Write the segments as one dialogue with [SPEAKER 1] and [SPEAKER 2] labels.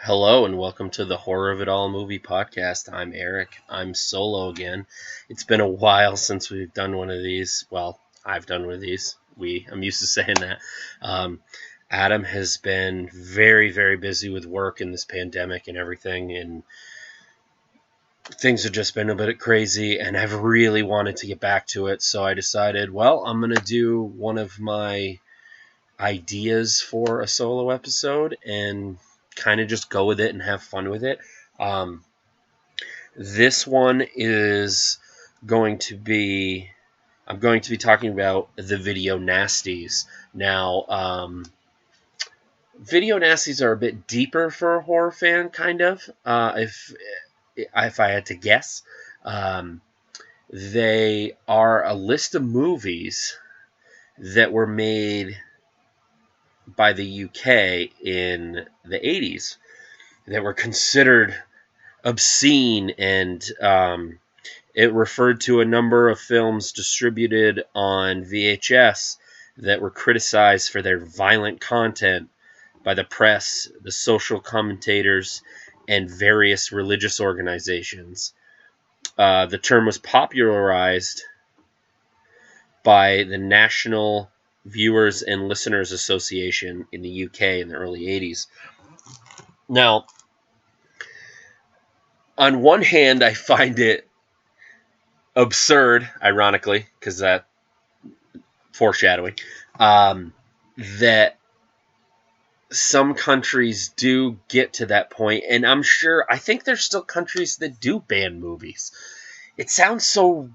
[SPEAKER 1] Hello and welcome to the Horror of It All movie podcast. I'm Eric. I'm solo again. It's been a while since we've done one of these. Well, I've done one of these. I'm used to saying that. Um, Adam has been very, very busy with work in this pandemic and everything, and things have just been a bit crazy, and I've really wanted to get back to it. So I decided, well, I'm going to do one of my ideas for a solo episode and kind of just go with it and have fun with it. Um, this one is going to be, I'm going to be talking about the video nasties. Now, video nasties are a bit deeper for a horror fan, kind of. If I had to guess, they are a list of movies that were made by the UK in the 80s that were considered obscene, and it referred to a number of films distributed on VHS that were criticized for their violent content by the press, the social commentators, and various religious organizations. The term was popularized by the National Viewers and Listeners Association in the UK in the early 80s. Now, on one hand, I find it absurd, ironically, because that foreshadowing, that some countries do get to that point, and I think there's still countries that do ban movies. It sounds so,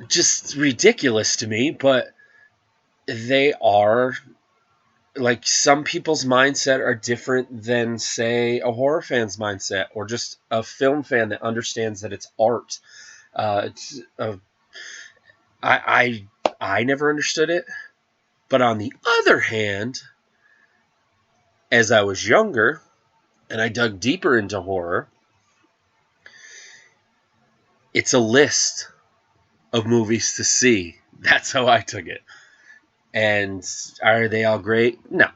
[SPEAKER 1] just ridiculous to me, but they are. Some people's mindset are different than, say, a horror fan's mindset, or just a film fan that understands that it's art. I never understood it, but on the other hand, as I was younger and I dug deeper into horror, it's a list of movies to see. That's how I took it. And are they all great? No.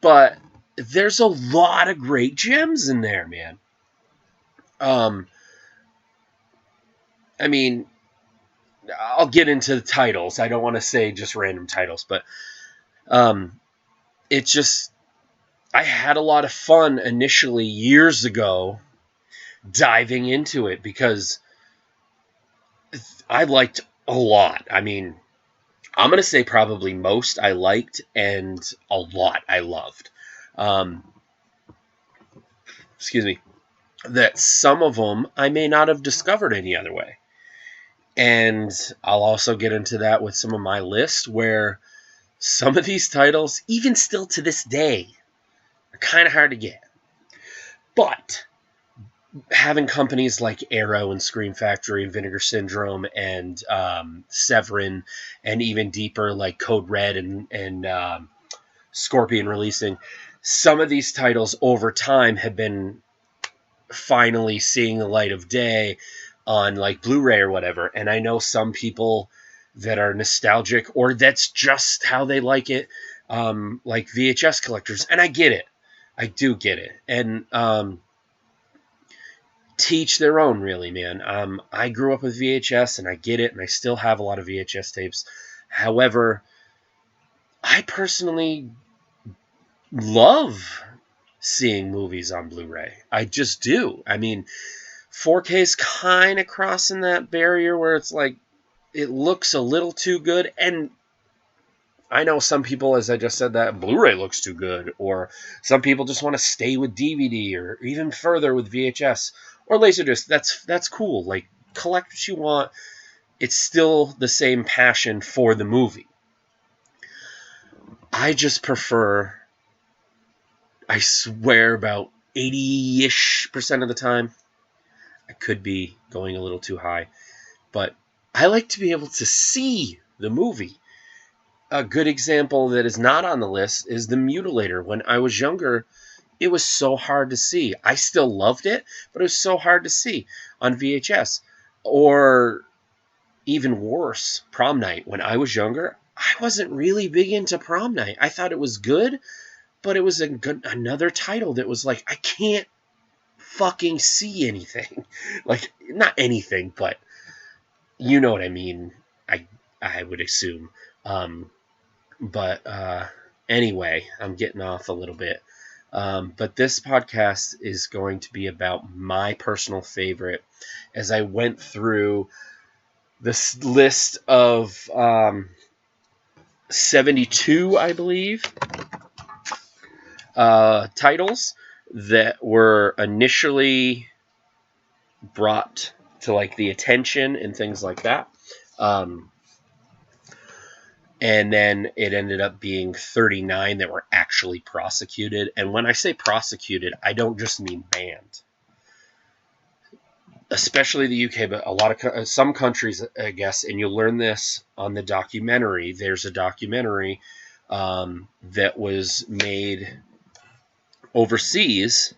[SPEAKER 1] But there's a lot of great gems in there, man. I mean, I'll get into the titles. I don't want to say just random titles, but it's just, I had a lot of fun initially years ago diving into it because I liked a lot. I mean, I'm going to say probably most I liked and a lot I loved. Excuse me. That some of them I may not have discovered any other way. And I'll also get into that with some of my list where some of these titles, even still to this day, are kind of hard to get. But having companies like Arrow and Scream Factory and Vinegar Syndrome and Severin, and even deeper like Code Red and Scorpion releasing, some of these titles over time have been finally seeing the light of day on like Blu-ray or whatever. And I know some people that are nostalgic, or that's just how they like it, like VHS collectors. And I get it. I do get it. And teach their own, really, man. I grew up with VHS, and I get it, and I still have a lot of VHS tapes. However, I personally love seeing movies on Blu-ray. I just do. I mean, 4K is kind of crossing that barrier where it's like, it looks a little too good, and I know some people, as I just said, that Blu-ray looks too good, or some people just want to stay with DVD, or even further with VHS or Laserdisc. That's cool. Like, collect what you want. It's still the same passion for the movie. I just prefer, I swear, about 80-ish% of the time. I could be going a little too high, but I like to be able to see the movie. A good example that is not on the list is The Mutilator. When I was younger, it was so hard to see. I still loved it, but it was so hard to see on VHS. Or even worse, Prom Night. When I was younger, I wasn't really big into Prom Night. I thought it was good, but it was another title that was like, I can't fucking see anything. Like, not anything, but you know what I mean. I would assume. But anyway, I'm getting off a little bit. But this podcast is going to be about my personal favorite as I went through this list of 72, I believe, titles that were initially brought to like the attention and things like that. And then it ended up being 39 that were actually prosecuted. And when I say prosecuted, I don't just mean banned. Especially the UK, but a lot of some countries, I guess, and you'll learn this on the documentary. There's a documentary that was made overseas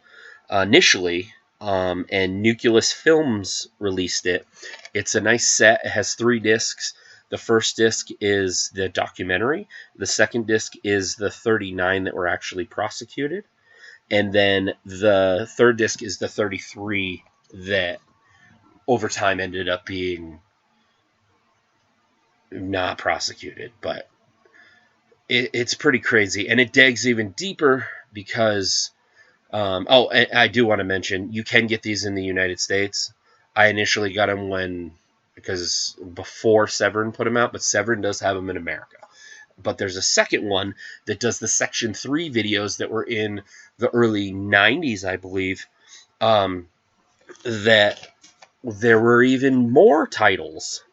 [SPEAKER 1] initially, and Nucleus Films released it. It's a nice set. It has 3 discs. The first disc is the documentary. The second disc is the 39 that were actually prosecuted. And then the third disc is the 33 that over time ended up being not prosecuted. But it's pretty crazy. And it digs even deeper because... and I do want to mention, you can get these in the United States. I initially got them because before Severin put them out, but Severin does have them in America. But there's a second one that does the Section 3 videos that were in the early 90s, I believe, that there were even more titles.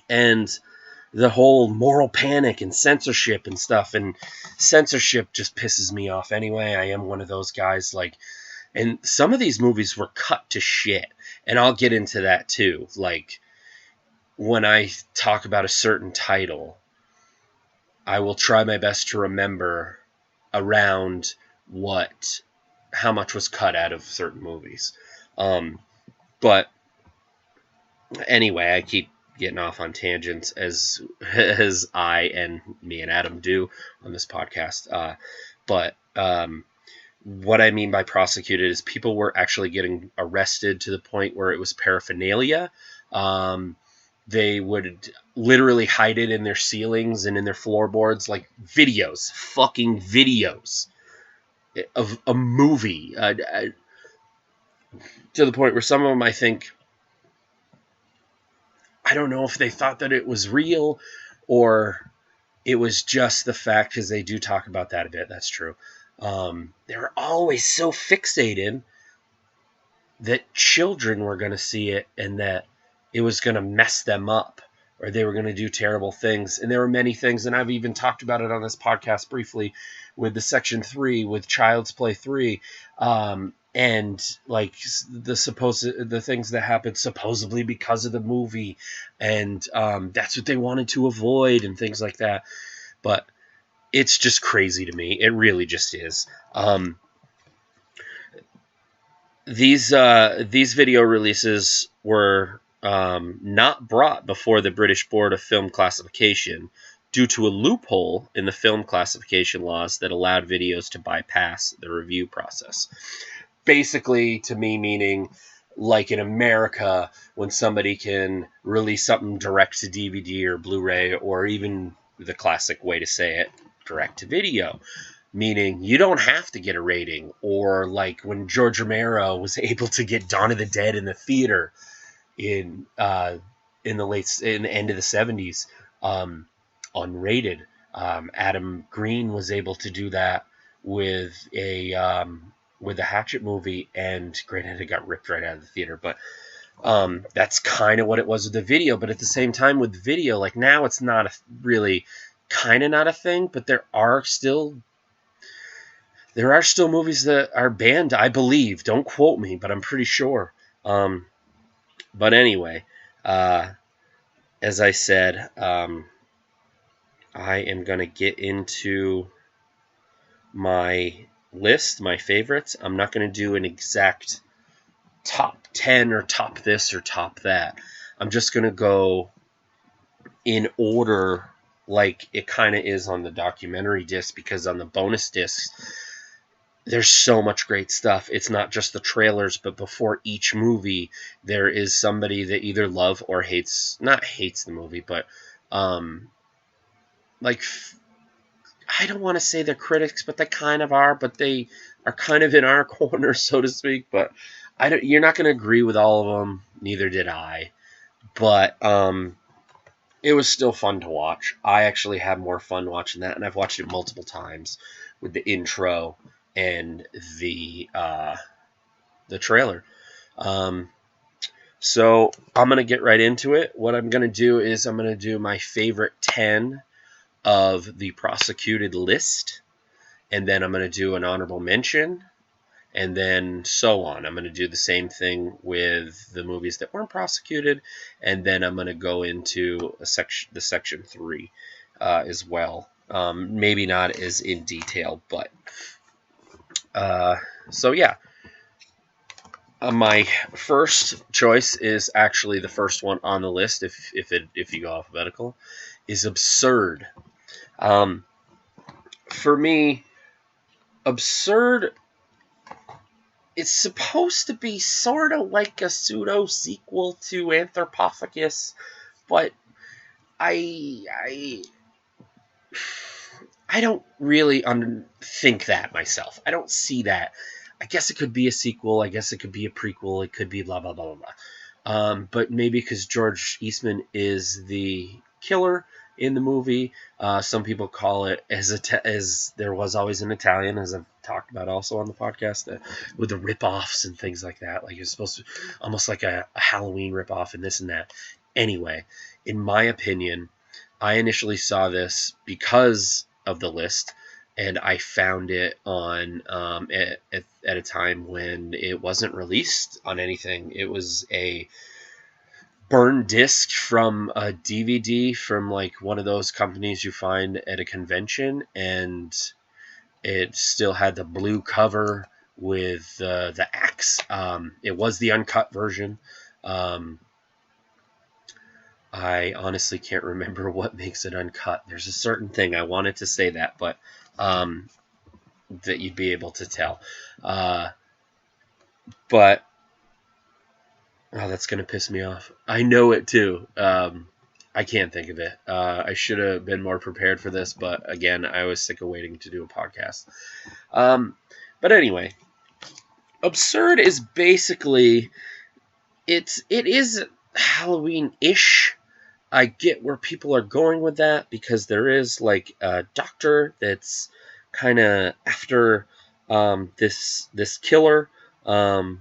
[SPEAKER 1] And the whole moral panic and censorship and stuff, and censorship just pisses me off anyway. I am one of those guys, like, and some of these movies were cut to shit, and I'll get into that too. Like, when I talk about a certain title, I will try my best to remember around how much was cut out of certain movies. But anyway, I keep getting off on tangents as I and me and Adam do on this podcast. But what I mean by prosecuted is people were actually getting arrested to the point where it was paraphernalia. They would literally hide it in their ceilings and in their floorboards, like fucking videos of a movie, to the point where some of them, I think, I don't know if they thought that it was real or it was just the fact, because they do talk about that a bit. That's true. They were always so fixated that children were going to see it and that it was going to mess them up or they were going to do terrible things. And there were many things, and I've even talked about it on this podcast briefly with the Section 3, with Child's Play 3, and like the things that happened supposedly because of the movie, and that's what they wanted to avoid and things like that. But it's just crazy to me. It really just is. These video releases were not brought before the British Board of Film Classification due to a loophole in the film classification laws that allowed videos to bypass the review process. Basically, to me, meaning like in America, when somebody can release something direct to DVD or Blu-ray, or even the classic way to say it, direct to video, meaning you don't have to get a rating. Or like when George Romero was able to get Dawn of the Dead in the theater in the end of the 70s, unrated. Adam Green was able to do that with the Hatchet movie, and granted it got ripped right out of the theater, but that's kind of what it was with the video. But at the same time with video, like now it's not really not a thing, but there are still movies that are banned, I believe. Don't quote me, but I'm pretty sure. But anyway, as I said, I am going to get into my list, my favorites. I'm not going to do an exact top 10 or top this or top that. I'm just going to go in order like it kind of is on the documentary disc, because on the bonus discs, there's so much great stuff. It's not just the trailers, but before each movie, there is somebody that either love or hates, not hates the movie, but like, I don't want to say they're critics, but they kind of are, but they are kind of in our corner, so to speak. But you're not going to agree with all of them. Neither did I. But it was still fun to watch. I actually had more fun watching that, and I've watched it multiple times with the intro and the trailer. So I'm going to get right into it. What I'm going to do is I'm going to do my favorite 10 of the prosecuted list, and then I'm going to do an honorable mention, and then so on. I'm going to do the same thing with the movies that weren't prosecuted, and then I'm going to go into the section 3 as well. Maybe not as in detail, but so yeah. My first choice is actually the first one on the list, if you go alphabetical, is Absurd. For me, Absurd, it's supposed to be sort of like a pseudo sequel to Anthropophagus, but I don't really think that myself. I don't see that. I guess it could be a sequel. I guess it could be a prequel. It could be blah, blah, blah, blah, blah. But maybe because George Eastman is the killer in the movie. Some people call it, as there was always an Italian, as I've talked about also on the podcast, with the rip-offs and things like that. Like, it's supposed to almost like a Halloween rip-off and this and that. Anyway, in my opinion, I initially saw this because of the list, and I found it on at a time when it wasn't released on anything. It was a burned disc from a DVD from like one of those companies you find at a convention, and it still had the blue cover with the axe. It was the uncut version. I honestly can't remember what makes it uncut. There's a certain thing. I wanted to say that, but that you'd be able to tell. But oh, that's going to piss me off. I know it too. I can't think of it. I should have been more prepared for this, but again, I was sick of waiting to do a podcast. But anyway, Absurd is basically, it is Halloween-ish. I get where people are going with that, because there is like a doctor that's kind of after this killer, and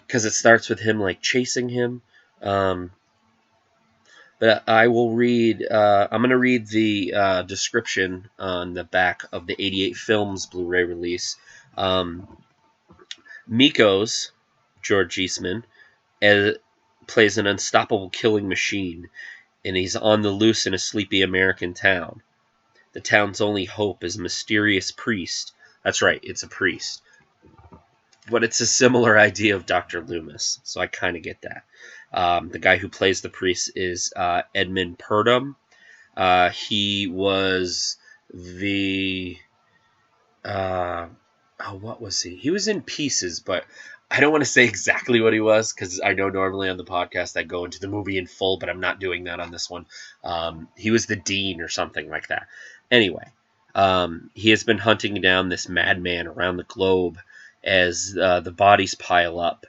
[SPEAKER 1] because it starts with him like chasing him. But I will read. I'm going to read the description on the back of the '88 Films Blu-ray release. Mikos, George Eastman, plays an unstoppable killing machine, and he's on the loose in a sleepy American town. The town's only hope is a mysterious priest. That's right, it's a priest. But it's a similar idea of Dr. Loomis, so I kind of get that. The guy who plays the priest is Edmund Purdom. He was the... what was he? He was in Pieces, but I don't want to say exactly what he was, because I know normally on the podcast I go into the movie in full, but I'm not doing that on this one. He was the dean or something like that. Anyway, he has been hunting down this madman around the globe as the bodies pile up,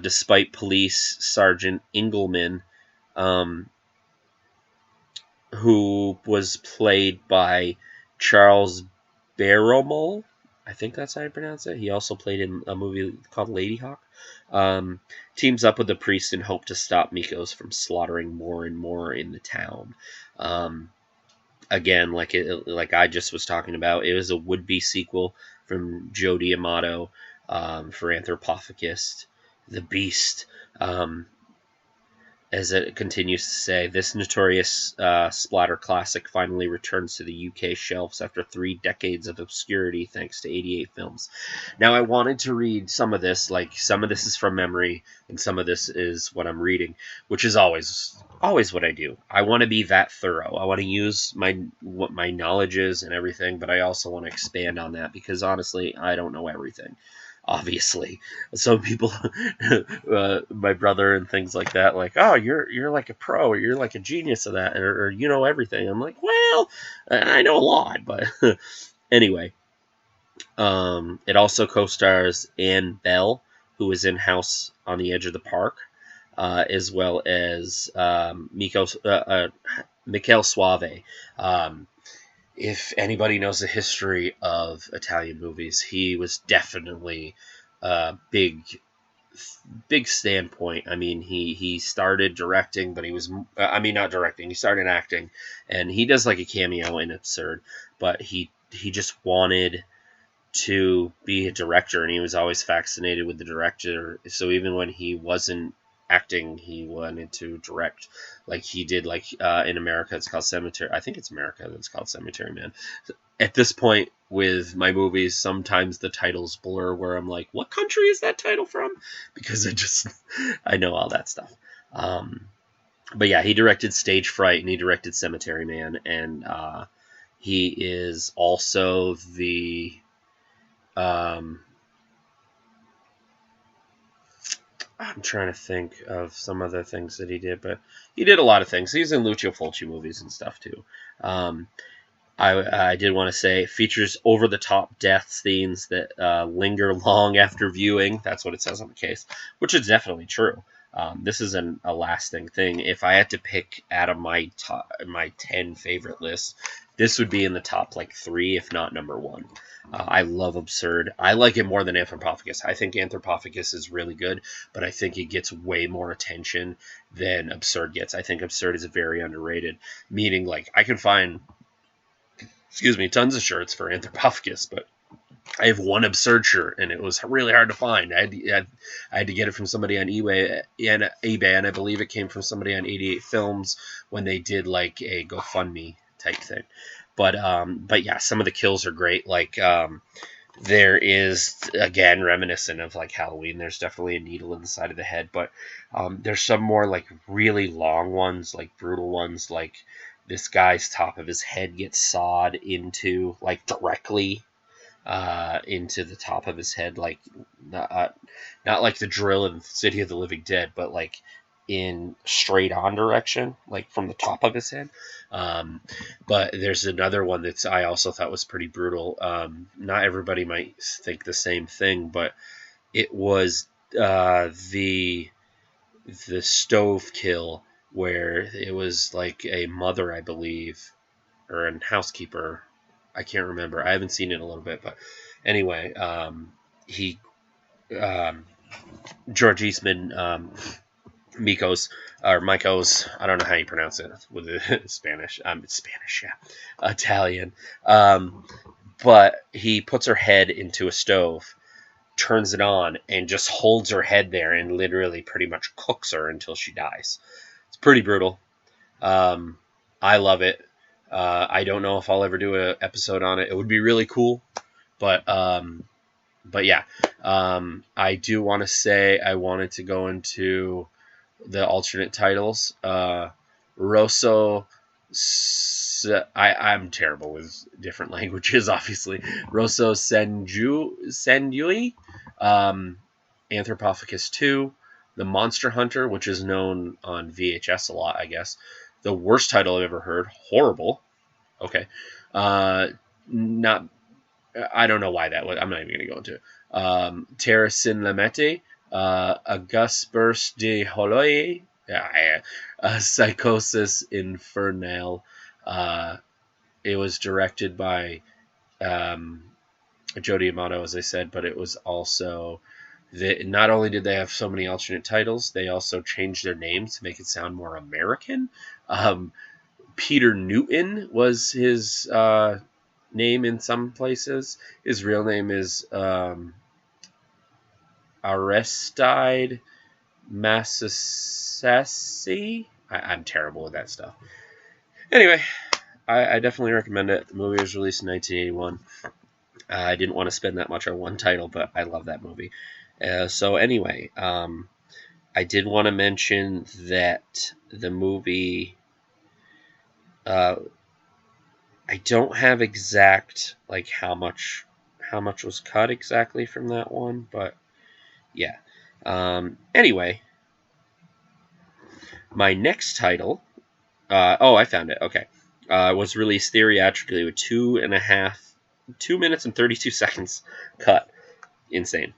[SPEAKER 1] despite Police Sergeant Engelman, who was played by Charles Barrymore. I think that's how you pronounce it. He also played in a movie called Ladyhawke. Teams up with the priest in hope to stop Mikos from slaughtering more and more in the town. Again, like I just was talking about, it was a would-be sequel from Joe D'Amato for Anthropophagus, the Beast. as it continues to say, this notorious splatter classic finally returns to the UK shelves after 3 decades of obscurity thanks to 88 films. Now, I wanted to read some of this, like some of this is from memory and some of this is what I'm reading, which is always what I do. I want to be that thorough. I want to use what my knowledge is and everything, but I also want to expand on that because honestly, I don't know everything. Obviously, some people, my brother and things like that, like, oh, you're like a pro, or you're like a genius of that, or you know everything. I'm like, well, I know a lot, but anyway. It also co-stars Anne Bell, who is in House on the Edge of the Park, as well as Michele Soavi. If anybody knows the history of Italian movies, he was definitely a big standpoint. I mean, he started directing, but he was, not directing. He started acting, and he does like a cameo in Absurd, but he just wanted to be a director, and he was always fascinated with the director. So even when he wasn't acting, he wanted to direct. Like he did, like in America, it's called Cemetery. I think it's America that's called Cemetery Man. At this point with my movies, sometimes the titles blur where I'm like, what country is that title from? Because I know all that stuff. But yeah, he directed Stage Fright and he directed Cemetery Man, and he is also the I'm trying to think of some other things that he did, but he did a lot of things. He's in Lucio Fulci movies and stuff too. I did want to say it features over-the-top death scenes that linger long after viewing. That's what it says on the case, which is definitely true. This is a lasting thing. If I had to pick out of my 10 favorite lists, this would be in the top like 3, if not number 1. I love Absurd. I like it more than Anthropophagus. I think Anthropophagus is really good, but I think it gets way more attention than Absurd gets. I think Absurd is very underrated, meaning like I can find, tons of shirts for Anthropophagus, but I have one Absurd shirt, and it was really hard to find. I had to get it from somebody on eBay, and I believe it came from somebody on 88 Films when they did like a GoFundMe type thing. But yeah, some of the kills are great. Like there is, again, reminiscent of like Halloween. There's definitely a needle in the side of the head, but there's some more like really long ones, like brutal ones, like this guy's top of his head gets sawed into, like directly into the top of his head, like not like the drill in City of the Living Dead, but like in straight on direction, like from the top of his head. But there's another one that I also thought was pretty brutal. Not everybody might think the same thing, but it was the stove kill, where it was like a mother, I believe, or a housekeeper. I can't remember. I haven't seen it in a little bit, but anyway, George Eastman, Mikos, I don't know how you pronounce it with Spanish. It's Spanish, yeah, Italian. But he puts her head into a stove, turns it on, and just holds her head there and literally pretty much cooks her until she dies. It's pretty brutal. I love it. I don't know if I'll ever do an episode on it. It would be really cool, but yeah. I do want to say I wanted to go into the alternate titles. Rosso, I'm terrible with different languages, obviously. Rosso Sendui, Anthropophagus 2, The Monster Hunter, which is known on VHS a lot, I guess. The worst title I've ever heard. Horrible. Okay. Not. I don't know why that was. I'm not even going to go into it. Terra Sin Lamete, August Burst de Holoye, Psychosis Infernal. It was directed by Jody Amato, as I said, but it was also not only did they have so many alternate titles, they also changed their names to make it sound more American. Peter Newton was his name in some places. His real name is Aristide Massassi. I'm terrible with that stuff. Anyway, I definitely recommend it. The movie was released in 1981. I didn't want to spend that much on one title, but I love that movie. So anyway, I did want to mention that the movie. I don't have exact like how much was cut exactly from that one, but yeah. Anyway, my next title. I found it. Okay, was released theatrically with 2 minutes and 32 seconds cut. Insane.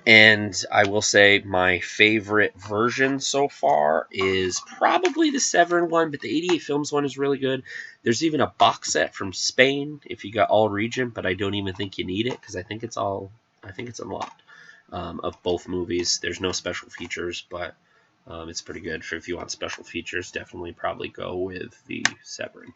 [SPEAKER 1] And I will say my favorite version so far is probably the Severin one, but the 88 Films one is really good. There's even a box set from Spain if you got all region, but I don't even think you need it because I think it's unlocked of both movies. There's no special features, but it's pretty good. If you want special features, definitely probably go with the Severin.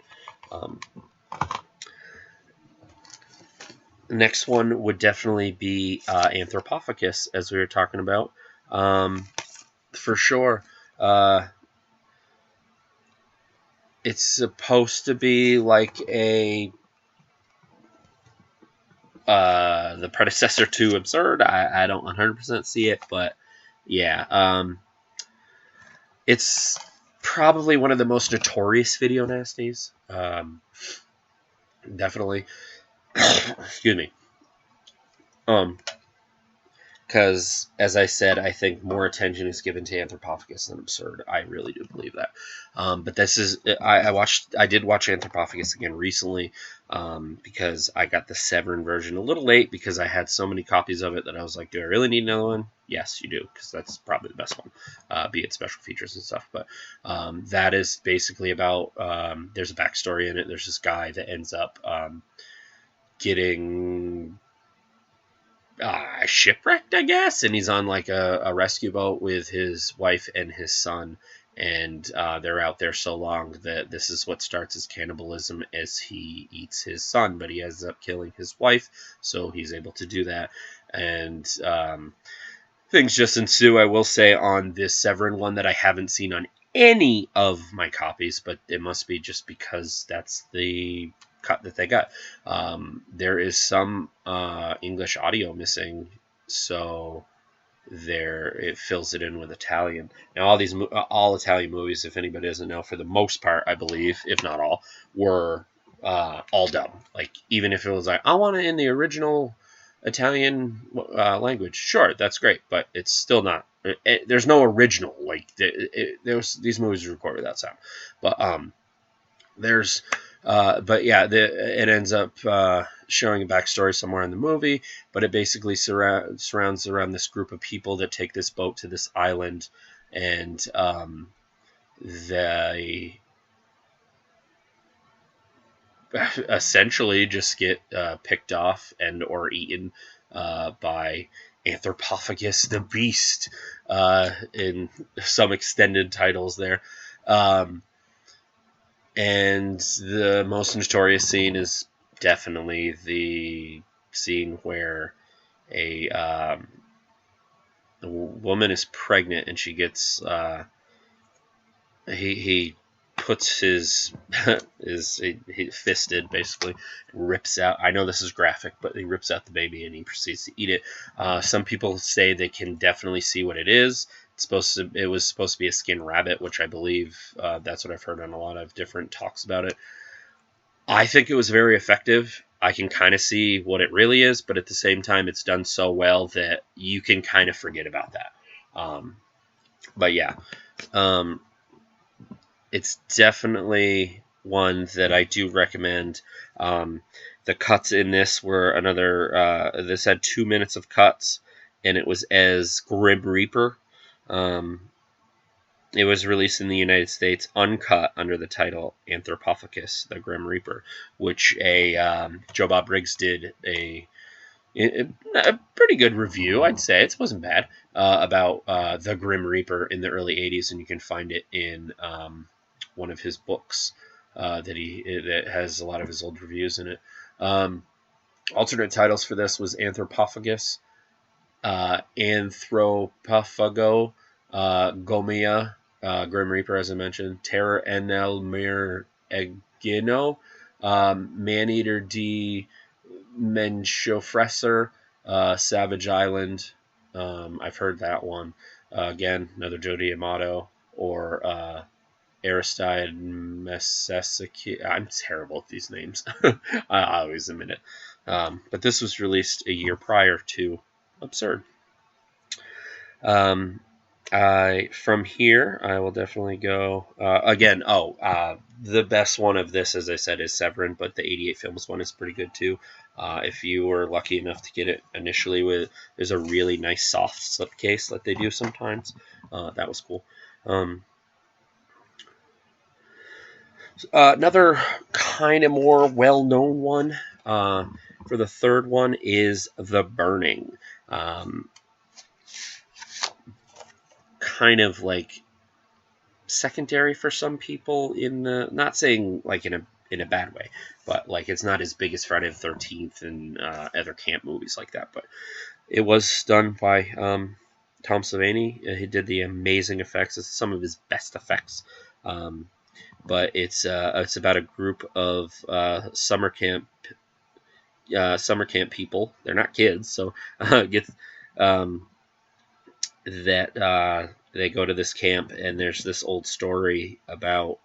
[SPEAKER 1] The next one would definitely be Anthropophagus, as we were talking about. For sure. It's supposed to be like the predecessor to Absurd. I don't 100% see it, but yeah. It's probably one of the most notorious video nasties. Definitely. Excuse me. Because, as I said, I think more attention is given to Anthropophagus than Absurd. I really do believe that. But this is I did watch Anthropophagus again recently because I got the Severin version a little late because I had so many copies of it that I was like, do I really need another one? Yes, you do, because that's probably the best one, be it special features and stuff. But that is basically about there's a backstory in it. There's this guy that ends up getting shipwrecked, I guess, and he's on like a rescue boat with his wife and his son, and they're out there so long that this is what starts as cannibalism as he eats his son, but he ends up killing his wife, so he's able to do that, and things just ensue. I will say on this Severin one that I haven't seen on any of my copies, but it must be just because that's the cut that they got. There is some English audio missing, so it fills it in with Italian. Now all Italian movies, if anybody doesn't know, for the most part, I believe, if not all, were all dubbed. Like even if it was like I want it in the original Italian language, sure, that's great, but it's still not. There's no original. Like these movies are recorded without sound, but but yeah, it ends up showing a backstory somewhere in the movie, but it basically surrounds around this group of people that take this boat to this island, and they essentially just get picked off and or eaten by Anthropophagus the Beast in some extended titles there. And the most notorious scene is definitely the scene where a woman is pregnant and she gets he puts his he fisted basically, rips out. I know this is graphic, but he rips out the baby and he proceeds to eat it. Some people say they can definitely see what it is. It was supposed to be a skinned rabbit, which I believe that's what I've heard on a lot of different talks about it. I think it was very effective. I can kind of see what it really is, but at the same time, it's done so well that you can kind of forget about that. But yeah, it's definitely one that I do recommend. The cuts in this were this had 2 minutes of cuts, and it was as Grim Reaper. It was released in the United States uncut under the title Anthropophagus, the Grim Reaper, which Joe Bob Briggs did a pretty good review, I'd say. It wasn't bad, about the Grim Reaper in the early 80s, and you can find it in one of his books that has a lot of his old reviews in it. Alternate titles for this was Anthropophagus, Anthropophago, Gomia, Grim Reaper, as I mentioned, Terror Enel Mir Egino, Maneater D. Menschofresser, Savage Island. I've heard that one. Again, another Jody Amato, or Aristide Messesiki. I'm terrible at these names. I always admit it. But this was released a year prior to Absurd. From here, I will definitely go again. The best one of this, as I said, is Severin, but the 88 Films one is pretty good too. If you were lucky enough to get it initially, there's a really nice soft slipcase that they do sometimes. That was cool. Another kind of more well-known one for the third one is The Burning. Kind of like secondary for some people, not saying like in a bad way, but like it's not as big as Friday the 13th and other camp movies like that. But it was done by Tom Savini. He did the amazing effects. It's some of his best effects. But it's about a group of summer camp people. They're not kids, so they go to this camp, and there's this old story about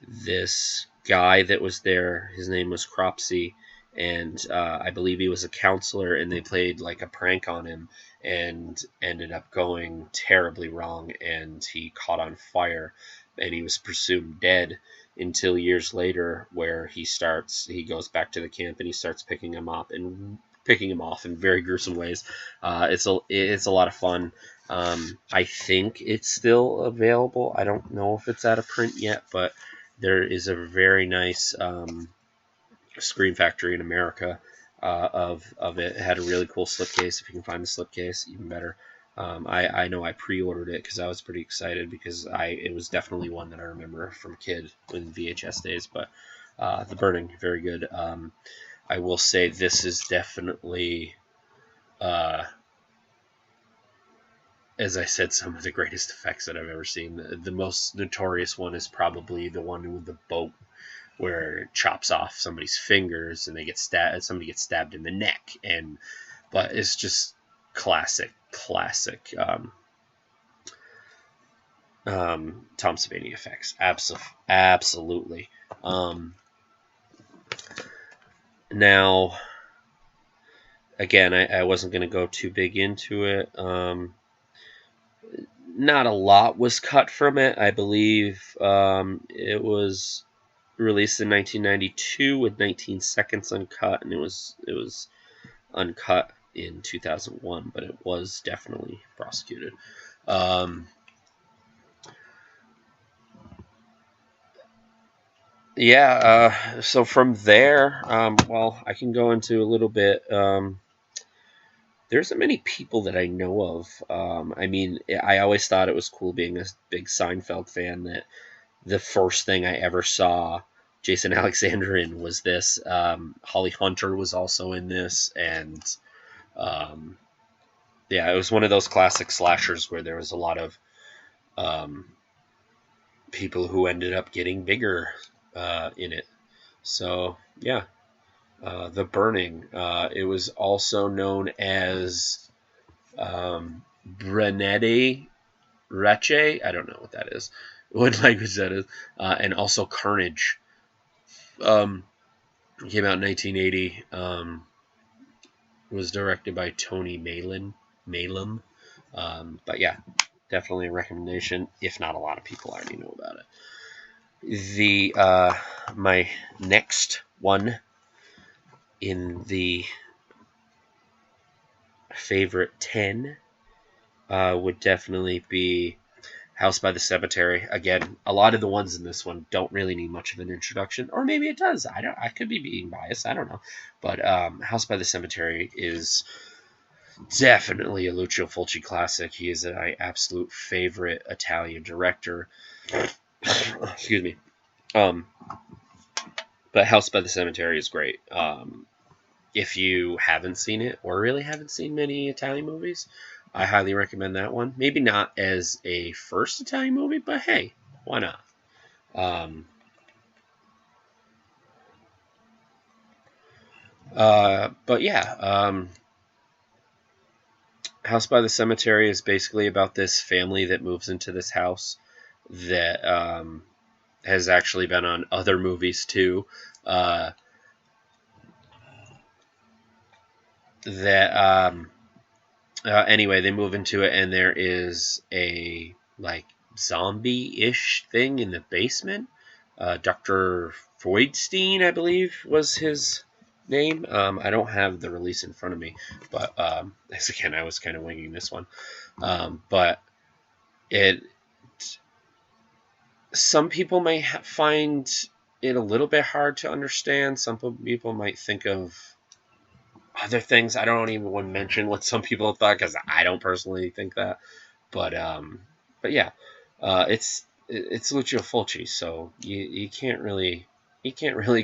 [SPEAKER 1] this guy that was there. His name was Cropsey, and I believe he was a counselor, and they played like a prank on him and ended up going terribly wrong, and he caught on fire, and he was presumed dead until years later, where he goes back to the camp and he starts picking him off in very gruesome ways. It's a lot of fun. I think it's still available. I don't know if it's out of print yet, but there is a very nice Screen Factory in America of it. It had a really cool slipcase. If you can find the slipcase, even better. I know I pre-ordered it because I was pretty excited, because it was definitely one that I remember from a kid in VHS days. But The Burning, very good. I will say this is definitely, as I said, some of the greatest effects that I've ever seen. The most notorious one is probably the one with the boat, where it chops off somebody's fingers and somebody gets stabbed in the neck. But it's just classic Tom Savini effects. Absolutely. Now, again, I wasn't going to go too big into it. Not a lot was cut from it. I believe it was released in 1992 with 19 seconds uncut, and it was uncut in 2001, but it was definitely prosecuted. So from there, I can go into a little bit. There isn't many people that I know of. I always thought it was cool, being a big Seinfeld fan, that the first thing I ever saw Jason Alexander in was this. Holly Hunter was also in this, and it was one of those classic slashers where there was a lot of people who ended up getting bigger in it. So yeah, The Burning. It was also known as Brenede Reche. I don't know what that is, what language that is, and also Carnage. Came out in 1980. Was directed by Tony Malum. But yeah, definitely a recommendation, if not a lot of people already know about it. My next one in the favorite 10 would definitely be House by the Cemetery. Again, a lot of the ones in this one don't really need much of an introduction, or maybe it does. I could be being biased. I don't know. But House by the Cemetery is definitely a Lucio Fulci classic. He is my absolute favorite Italian director. Excuse me. But House by the Cemetery is great. if you haven't seen it or really haven't seen many Italian movies, I highly recommend that one. Maybe not as a first Italian movie, but hey, why not? Um, but yeah, House by the Cemetery is basically about this family that moves into this house that has actually been on other movies too. Uh, that anyway, they move into it, and there is a like zombie-ish thing in the basement. Dr. Freudstein, I believe, was his name. I don't have the release in front of me, but as again, I was kind of winging this one. But it, some people may find it a little bit hard to understand. Some people might think of other things. I don't even want to mention what some people have thought because I don't personally think that. But yeah, it's Lucio Fulci, so you can't really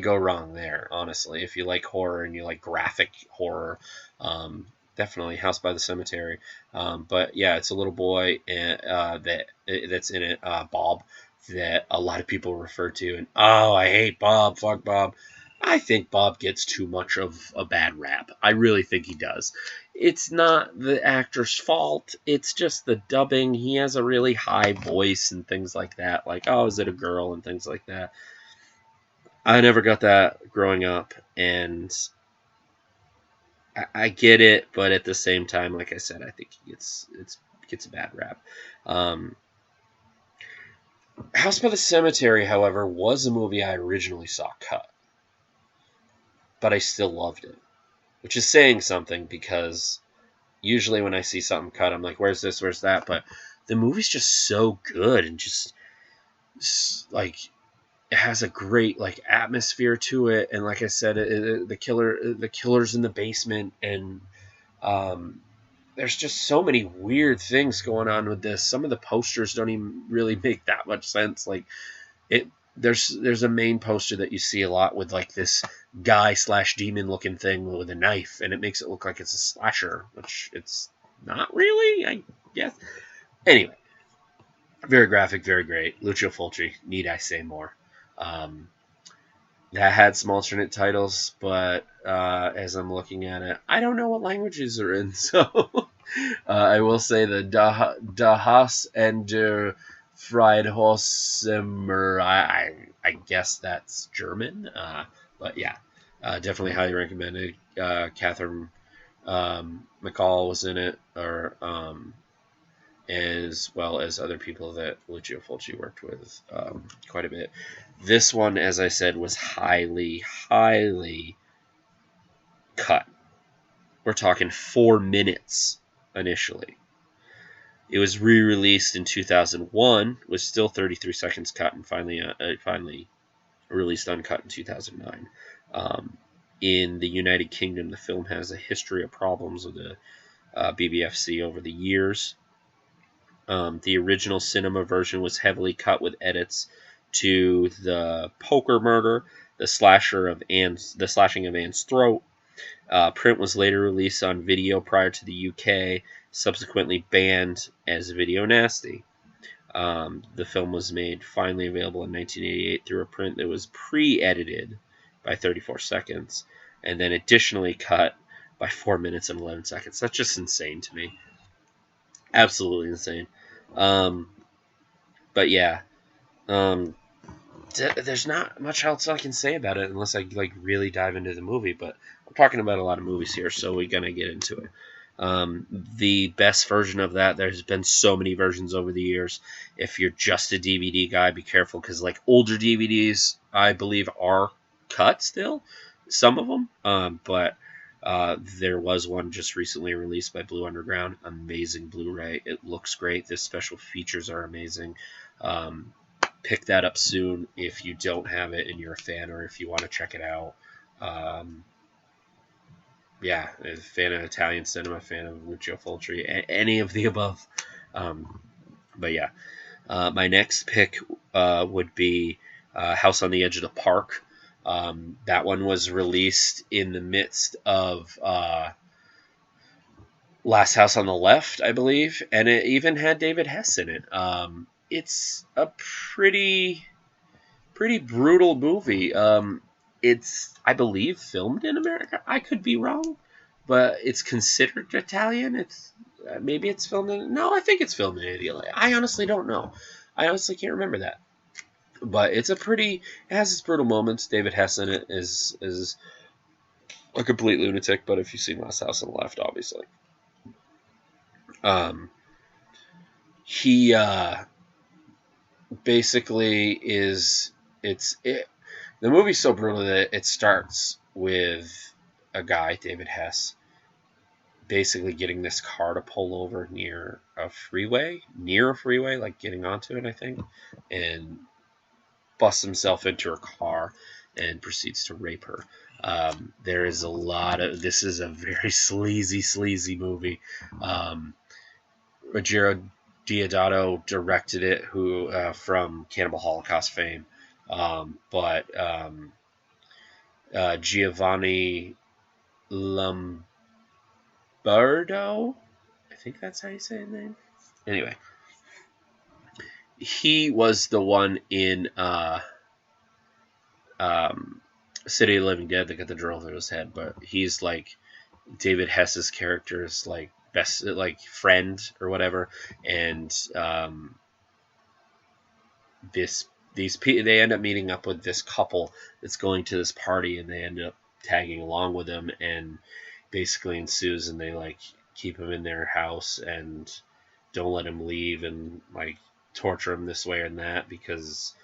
[SPEAKER 1] go wrong there. Honestly, if you like horror and you like graphic horror, definitely House by the Cemetery. But yeah, it's a little boy that's in it, Bob, that a lot of people refer to, and oh, I hate Bob, fuck Bob. I think Bob gets too much of a bad rap. I really think he does. It's not the actor's fault. It's just the dubbing. He has a really high voice and things like that. Like, oh, is it a girl and things like that. I never got that growing up, and I get it, but at the same time, like I said, I think he gets a bad rap. House by the Cemetery, however, was a movie I originally saw cut, but I still loved it, which is saying something because usually when I see something cut, I'm like, where's this, where's that? But the movie's just so good and just like it has a great like atmosphere to it, and like I said, the killer's in the basement, and there's just so many weird things going on with this. Some of the posters don't even really make that much sense. Like it, there's a main poster that you see a lot with like this guy / demon looking thing with a knife, and it makes it look like it's a slasher, which it's not really, I guess. Anyway, very graphic, very great. Lucio Fulci, need I say more? That had some alternate titles, but as I'm looking at it, I don't know what languages are in, so I will say the Das and der Friedhosmer. I guess that's German, but yeah, definitely highly recommended. Catherine McCall was in it, or as well as other people that Lucio Fulci worked with quite a bit. This one, as I said, was highly, highly cut. We're talking 4 minutes initially. It was re-released in 2001, was still 33 seconds cut, and finally released uncut in 2009. In the United Kingdom, the film has a history of problems with the BBFC over the years. The original cinema version was heavily cut with edits to the poker murder, the slashing of Anne's throat. Print was later released on video prior to the UK, subsequently banned as video nasty. The film was made finally available in 1988 through a print that was pre-edited by 34 seconds, and then additionally cut by 4 minutes and 11 seconds. That's just insane to me. Absolutely insane. But yeah, there's not much else I can say about it unless I like really dive into the movie. But I'm talking about a lot of movies here, so we're gonna get into it. The best version of that, there's been so many versions over the years. If you're just a DVD guy, be careful because like older DVDs, I believe are cut still, some of them. But there was one just recently released by Blue Underground. Amazing Blu-ray. It looks great. The special features are amazing. Pick that up soon if you don't have it and you're a fan, or if you want to check it out. Yeah, a fan of Italian cinema, fan of Lucio Fulci, any of the above. But yeah, my next pick would be House on the Edge of the Park. That one was released in the midst of Last House on the Left, I believe, and it even had David Hess in it. It's a pretty brutal movie. It's, I believe, filmed in America. I could be wrong, but it's considered Italian. It's maybe it's filmed in. No, I think it's filmed in Italy. I honestly don't know. I honestly can't remember that. But it's a pretty. It has its brutal moments. David Hess in it is a complete lunatic. But if you've seen Last House on the Left, obviously, um, he basically is. The movie's so brutal that it starts with a guy, David Hess, basically getting this car to pull over near a freeway, like getting onto it, I think, and busts himself into her car and proceeds to rape her. There is a lot of. This is a very sleazy movie. Ruggiero Diodato directed it, who from Cannibal Holocaust fame. But Giovanni Lombardo, I think that's how you say his name. Anyway, he was the one in City of the Living Dead that got the drill through his head, but he's like David Hess's character's like best like friend or whatever, and they end up meeting up with this couple that's going to this party, and they end up tagging along with them, and basically ensues, and they like keep him in their house and don't let him leave, and like torture him this way and that, because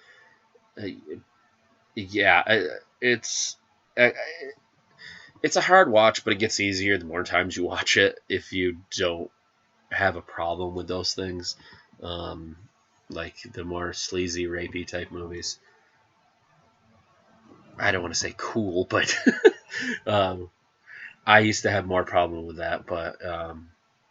[SPEAKER 1] it's a hard watch, but it gets easier the more times you watch it if you don't have a problem with those things. Like the more sleazy, rapey type movies. I don't want to say cool, but I used to have more problem with that. But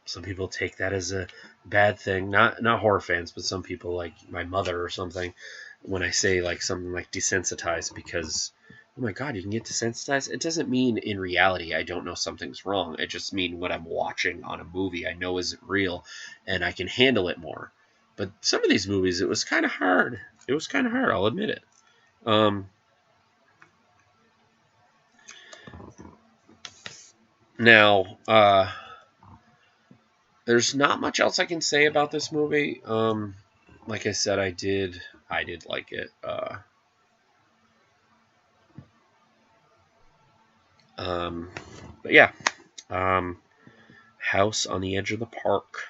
[SPEAKER 1] some people take that as a bad thing. Not horror fans, but some people, like my mother or something, when I say like something like desensitized, because oh my god, you can get desensitized. It doesn't mean in reality I don't know something's wrong. It just means what I'm watching on a movie I know isn't real, and I can handle it more. But some of these movies, it was kind of hard. I'll admit it. Now, there's not much else I can say about this movie. Like I said, I did like it. But yeah, House on the Edge of the Park.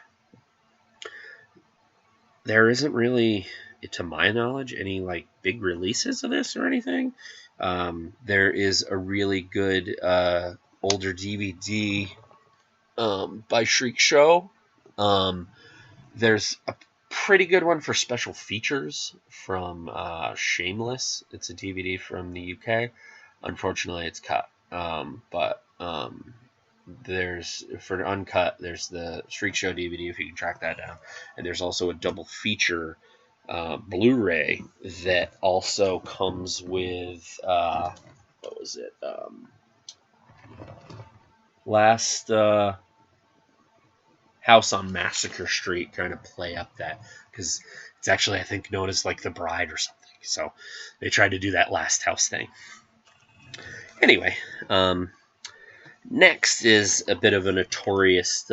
[SPEAKER 1] There isn't really, to my knowledge, any like big releases of this or anything. There is a really good older DVD by Shriek Show. There's a pretty good one for special features from Shameless. It's a DVD from the UK. Unfortunately, it's cut. But there's, for uncut, there's the Shriek Show DVD, if you can track that down, and there's also a double feature Blu-ray that also comes with what was it? Last House on Massacre Street, kind of play up that, because it's actually, I think, known as like The Bride or something. So they tried to do that Last House thing. Anyway, next is a bit of a notorious,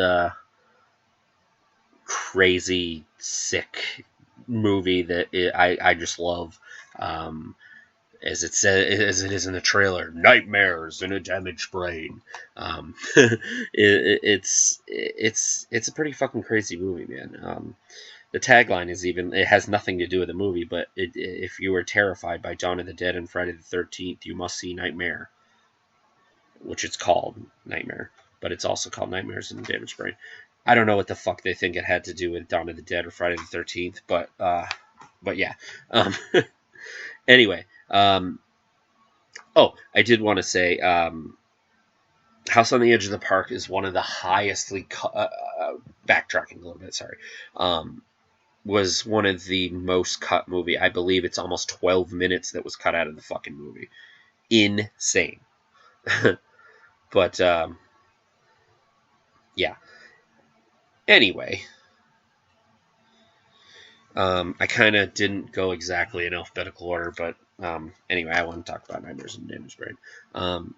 [SPEAKER 1] crazy, sick movie that I just love. As it is in the trailer, nightmares in a damaged brain. It's a pretty fucking crazy movie, man. The tagline is even, it has nothing to do with the movie, but if you were terrified by Dawn of the Dead and Friday the 13th, you must see Nightmare, which it's called Nightmare, but it's also called Nightmares in a Damaged Brain. I don't know what the fuck they think it had to do with Dawn of the Dead or Friday the 13th, but yeah. Anyway, I did want to say, House on the Edge of the Park is one of the highestly backtracking a little bit. Sorry, was one of the most cut movie. I believe it's almost 12 minutes that was cut out of the fucking movie. insane. But yeah. Anyway, I kind of didn't go exactly in alphabetical order, but anyway, I want to talk about Nightmares on Damaged Brain.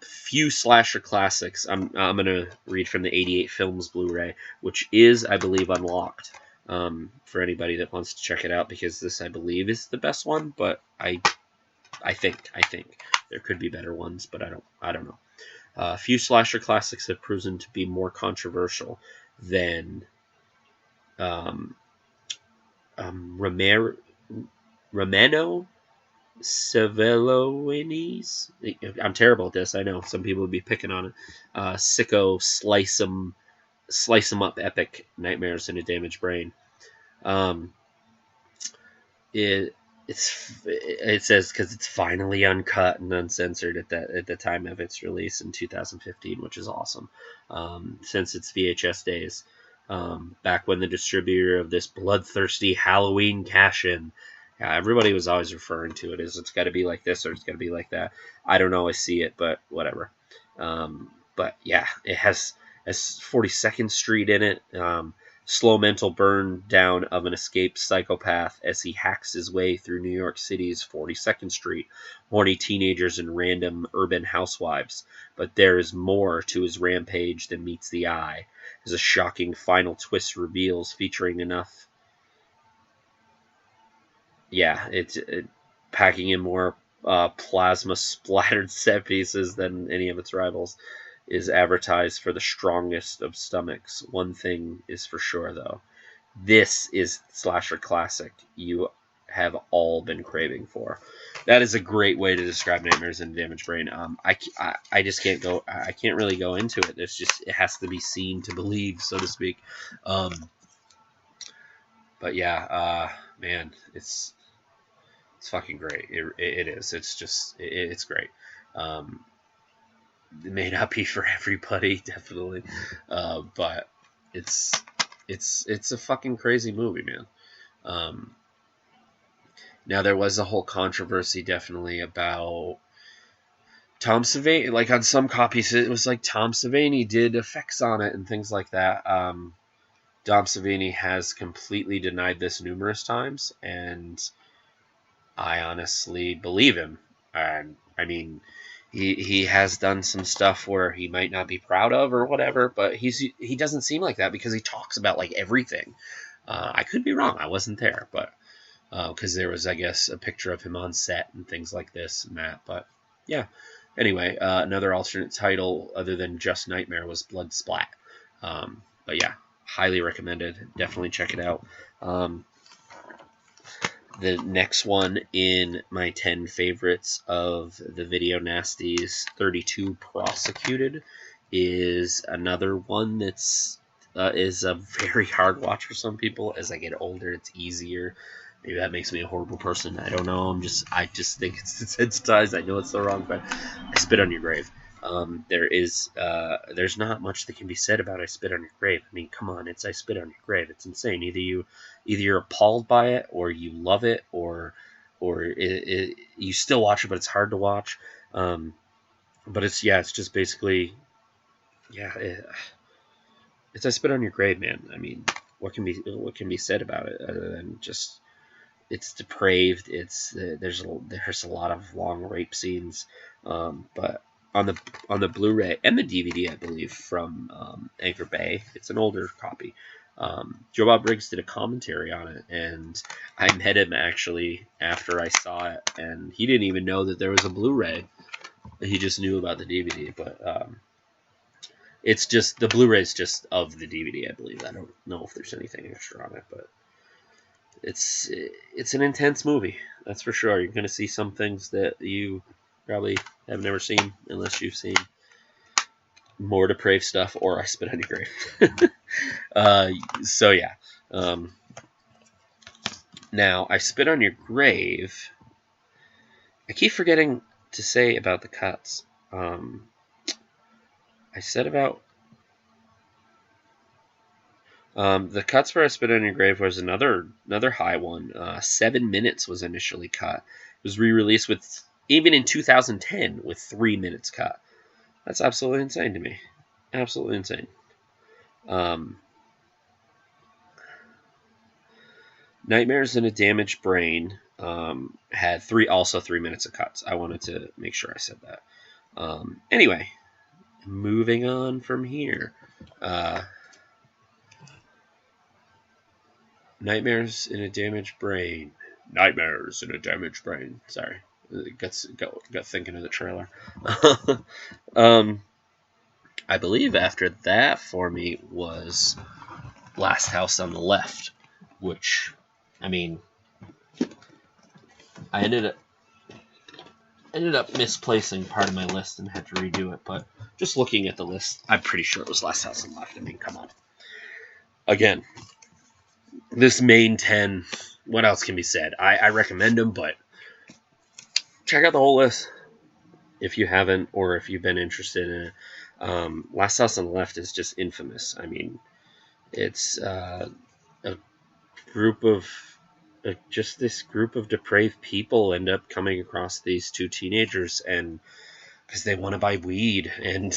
[SPEAKER 1] Few slasher classics. I'm going to read from the 88 Films Blu-ray, which is, I believe, unlocked for anybody that wants to check it out, because this, I believe, is the best one. But I think there could be better ones, but I don't know. Few slasher classics have proven to be more controversial than Romano Savellini's. I'm terrible at this. I know some people would be picking on it. Sicko slice 'em up epic Nightmares in a Damaged Brain. It says because it's finally uncut and uncensored at the time of its release in 2015, which is awesome. Since its VHS days. Back when the distributor of this bloodthirsty Halloween cash-in, everybody was always referring to it as it's got to be like this or it's got to be like that. I don't always see it, but whatever. But yeah, it has 42nd Street in it. Slow mental burn down of an escaped psychopath as he hacks his way through New York City's 42nd Street, horny teenagers and random urban housewives. But there is more to his rampage than meets the eye, as a shocking final twist reveals, featuring enough. Yeah, it's packing in more plasma splattered set pieces than any of its rivals, is advertised for the strongest of stomachs. One thing is for sure, though. This is slasher classic you have all been craving for. That is a great way to describe Nightmares in Damaged Brain. I just can't go. I can't really go into it. It's just, it has to be seen to believe, so to speak. But yeah, man, it's fucking great. It is. It's just it's great. It may not be for everybody, definitely, but it's a fucking crazy movie, man. Now, there was a whole controversy, definitely, about Tom Savini. Like, on some copies, it was like Tom Savini did effects on it and things like that. Tom Savini has completely denied this numerous times, and I honestly believe him. And I mean, he has done some stuff where he might not be proud of or whatever, but he doesn't seem like that because he talks about like everything. I could be wrong. I wasn't there, but because there was, I guess, a picture of him on set and things like this and that. But yeah. Anyway, another alternate title other than just Nightmare was Blood Splat. But yeah, highly recommended. Definitely check it out. The next one in my 10 favorites of the video nasties, 32 Prosecuted, is another one that's is a very hard watch for some people. As I get older, it's easier. Maybe that makes me a horrible person. I don't know. I just think it's desensitized. I know it's the wrong, but I Spit on Your Grave. There's not much that can be said about I Spit on Your Grave. I mean, come on, it's I Spit on Your Grave. It's insane. Either you're appalled by it, or you love it, or you still watch it, but it's hard to watch. But it's just basically, it's I Spit on Your Grave, man. I mean, what can be said about it other than just it's depraved. There's a lot of long rape scenes, but on the Blu-ray and the DVD, I believe, from Anchor Bay. It's an older copy. Joe Bob Briggs did a commentary on it, and I met him actually after I saw it, and he didn't even know that there was a Blu-ray. He just knew about the DVD, but it's just the Blu-ray is just of the DVD, I believe. I don't know if there's anything extra on it, but it's an intense movie, that's for sure. You're going to see some things that you probably have never seen unless you've seen more depraved stuff or I Spit on Your Grave. So yeah. Now, I Spit on Your Grave, I keep forgetting to say about the cuts. I said about the cuts for I Spit on Your Grave was another high one. 7 minutes was initially cut. It was re-released with even in 2010 with 3 minutes cut. That's absolutely insane to me. Absolutely insane. Nightmares in a Damaged Brain had 3 minutes of cuts. I wanted to make sure I said that. Anyway, moving on from here. Nightmares in a Damaged Brain. Nightmares in a Damaged Brain. Sorry. Got thinking of the trailer. I believe after that for me was Last House on the Left, which, I mean, I ended up misplacing part of my list and had to redo it, but just looking at the list, I'm pretty sure it was Last House on the Left. I mean, come on. Again, this main 10, what else can be said? I recommend them, but check out the whole list if you haven't, or if you've been interested in it. Last House on the Left is just infamous. I mean, it's a group of this group of depraved people end up coming across these 2 teenagers, and because they want to buy weed, and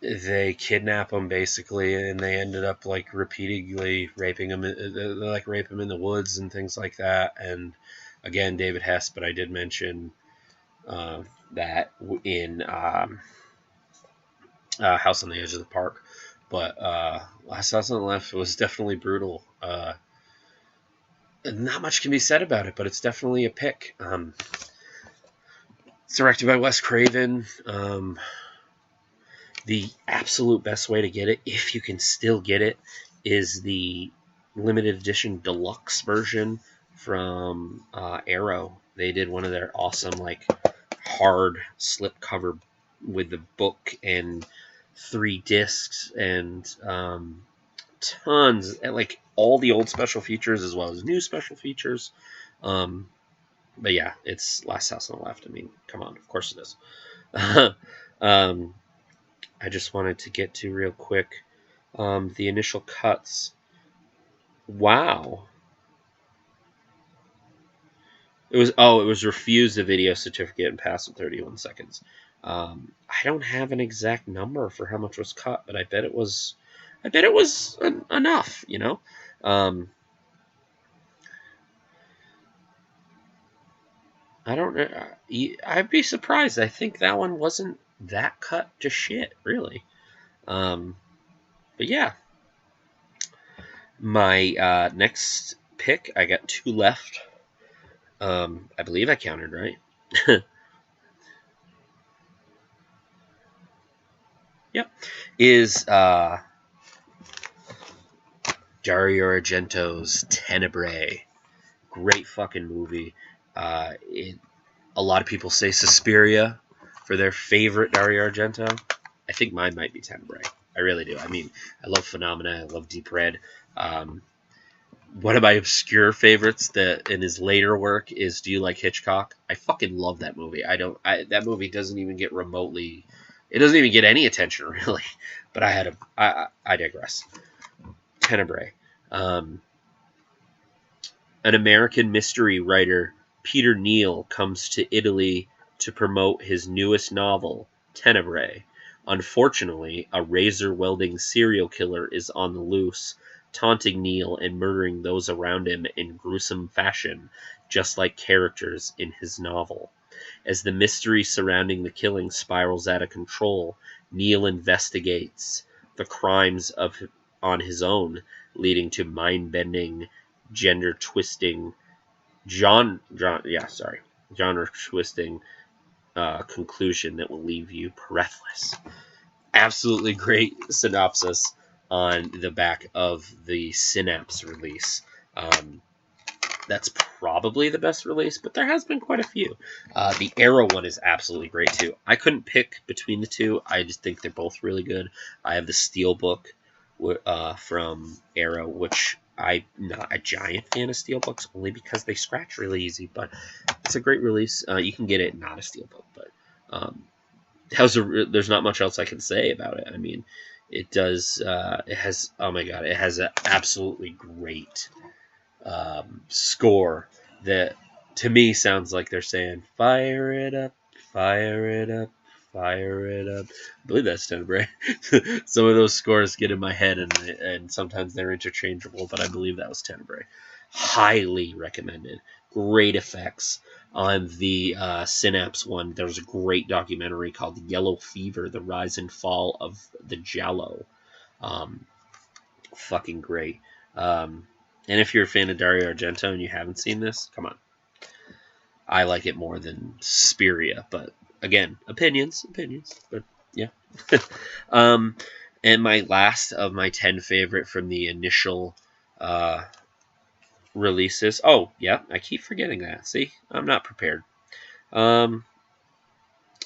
[SPEAKER 1] they kidnap them basically, and they ended up like repeatedly raping them. They like rape them in the woods and things like that. And again, David Hess, but I did mention that in House on the Edge of the Park. But Last House on the Left was definitely brutal. Not much can be said about it, but it's definitely a pick. It's directed by Wes Craven. The absolute best way to get it, if you can still get it, is the limited edition deluxe version from Arrow. They did one of their awesome, like, hard slipcover with the book and 3 discs and tons, like all the old special features as well as new special features. But yeah, it's Last House on the Left. I mean, come on, of course it is. I just wanted to get to real quick the initial cuts. Wow. It was refused a video certificate and passed in 31 seconds. I don't have an exact number for how much was cut, but I bet it was enough, you know. I don't know. I'd be surprised. I think that one wasn't that cut to shit, really. But yeah. My next pick, I got 2 left. I believe I counted right. Yep. Is Dario Argento's Tenebrae. Great fucking movie. A lot of people say Suspiria for their favorite Dario Argento. I think mine might be Tenebrae. I really do. I mean, I love Phenomena. I love Deep Red. One of my obscure favorites that in his later work is Do You Like Hitchcock? I fucking love that movie. That movie doesn't even get remotely... It doesn't even get any attention, really. But I digress. Tenebrae. An American mystery writer, Peter Neal, comes to Italy to promote his newest novel, Tenebrae. Unfortunately, a razor-wielding serial killer is on the loose, taunting Neal and murdering those around him in gruesome fashion, just like characters in his novel. As the mystery surrounding the killing spirals out of control, Neal investigates the crimes on his own, leading to mind-bending, genre-twisting conclusion that will leave you breathless. Absolutely great synopsis on the back of the Synapse release. That's probably the best release, but there has been quite a few. The Arrow one is absolutely great too. I couldn't pick between the two. I just think they're both really good. I have the Steelbook from Arrow, which I'm not a giant fan of Steelbooks, only because they scratch really easy, but it's a great release. You can get it not a Steelbook, but there's not much else I can say about it. I mean, it has an absolutely great score that to me sounds like they're saying, fire it up, fire it up, fire it up. I believe that's Tenebrae. Some of those scores get in my head, and sometimes they're interchangeable, but I believe that was Tenebrae. Highly recommended. Great effects. On the Synapse one, there was a great documentary called Yellow Fever, The Rise and Fall of the Giallo. Fucking great. And if you're a fan of Dario Argento and you haven't seen this, come on. I like it more than Suspiria, but again, opinions, but yeah. And my last of my 10 favorite from the initial releases. Oh, yeah, I keep forgetting that. See, I'm not prepared. There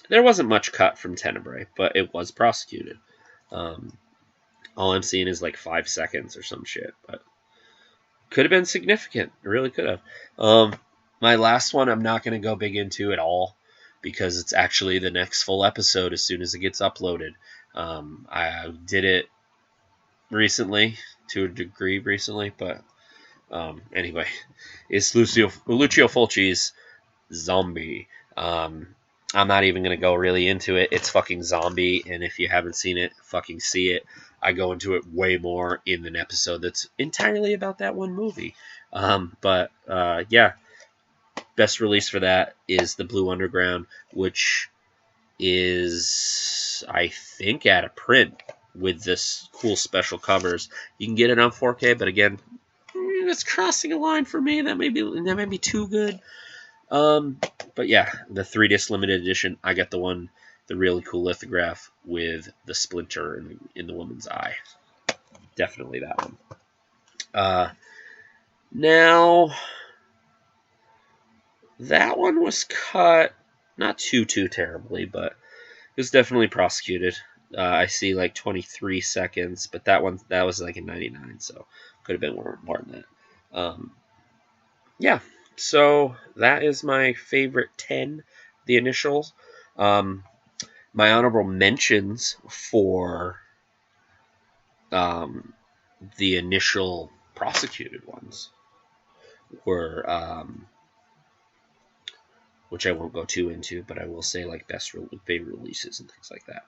[SPEAKER 1] wasn't much cut from Tenebrae, but it was prosecuted. All I'm seeing is like 5 seconds or some shit, but could have been significant. It really could have. My last one I'm not going to go big into at all because it's actually the next full episode as soon as it gets uploaded. I did it recently, to a degree recently, but anyway, it's Lucio Fulci's Zombie. I'm not even going to go really into it. It's fucking Zombie, and if you haven't seen it, fucking see it. I go into it way more in an episode that's entirely about that one movie. But yeah, best release for that is The Blue Underground, which is, I think, out of print with this cool special covers. You can get it on 4K, but again, it's crossing a line for me. That may be too good. But yeah, the 3-disc limited edition. I got the really cool lithograph with the splinter in the woman's eye. Definitely that one. Now, that one was cut not too terribly, but it was definitely prosecuted. I see like 23 seconds, but that was like in 99, so could have been more than that. Yeah, so that is my favorite 10, the initials. My honorable mentions for the initial prosecuted ones were, which I won't go too into, but I will say like best favorite releases and things like that,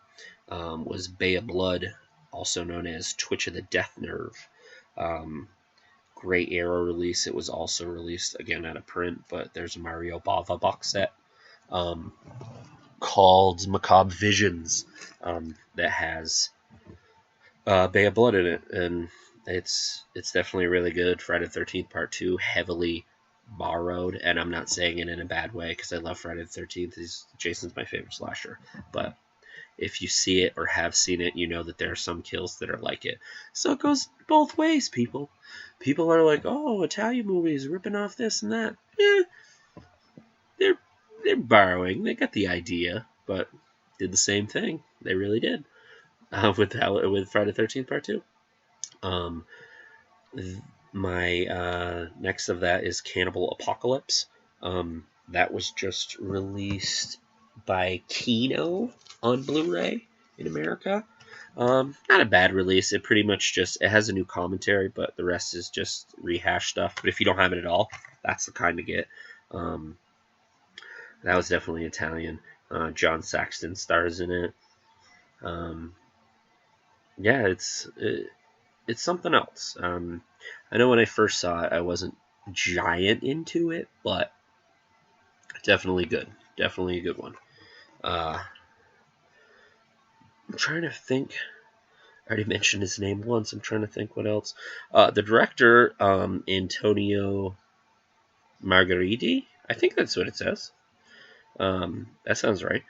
[SPEAKER 1] was Bay of Blood, also known as Twitch of the Death Nerve. Great Arrow release. It was also released again out of print, but there's a Mario Bava box set called Macabre Visions that has Bay of Blood in it, and it's definitely really good. Friday the 13th Part 2, heavily borrowed, and I'm not saying it in a bad way because I love Friday the 13th. Jason's my favorite slasher, but if you see it or have seen it, you know that there are some kills that are like it. So it goes both ways, people. People are like, oh, Italian movies ripping off this and that. They're borrowing. They got the idea, but did the same thing. They really did with Friday the 13th Part 2. My next of that is Cannibal Apocalypse. That was just released by Kino on Blu-ray in America. Not a bad release. It pretty much it has a new commentary, but the rest is just rehashed stuff. But if you don't have it at all, that's the kind to get. That was definitely Italian. John Saxton stars in it. Yeah, it's something else. I know when I first saw it, I wasn't giant into it, but definitely good. Definitely a good one. I'm trying to think. I already mentioned his name once. I'm trying to think what else. The director, Antonio Margheriti. I think that's what it says. That sounds right.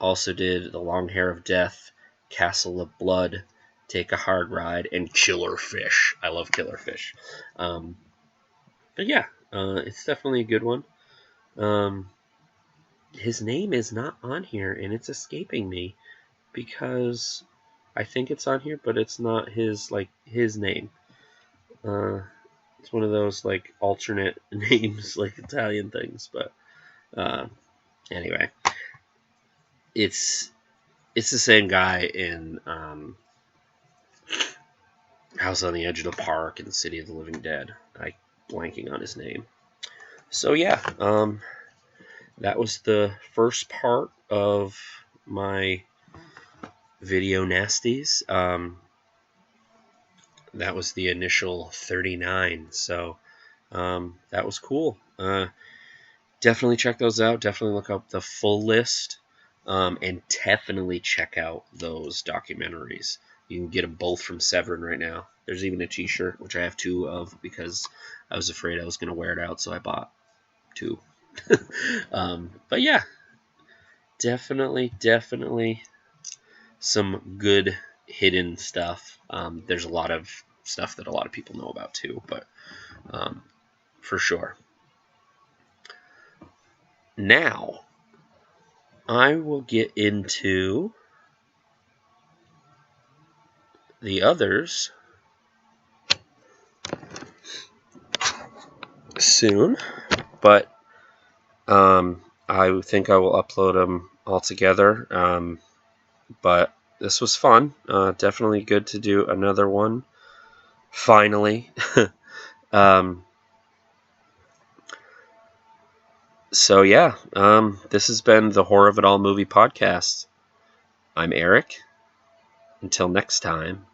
[SPEAKER 1] Also did The Long Hair of Death, Castle of Blood, Take a Hard Ride, and Killer Fish. I love Killer Fish. But yeah, it's definitely a good one. His name is not on here, and it's escaping me because I think it's on here, but it's not his name. It's one of those like alternate names, like Italian things. But anyway, it's the same guy in House on the Edge of the Park and City of the Living Dead. I'm blanking on his name. So yeah, that was the first part of my video nasties. That was the initial 39, so that was cool. Definitely check those out. Definitely look up the full list, and definitely check out those documentaries. You can get them both from Severin right now. There's even a T-shirt, which I have 2 of because I was afraid I was going to wear it out, so I bought 2. But yeah, definitely some good hidden stuff. There's a lot of stuff that a lot of people know about too, but for sure. Now, I will get into the others soon, but I think I will upload them all together. But this was fun. Definitely good to do another one. Finally. So yeah, this has been the Horror of It All movie podcast. I'm Eric. Until next time.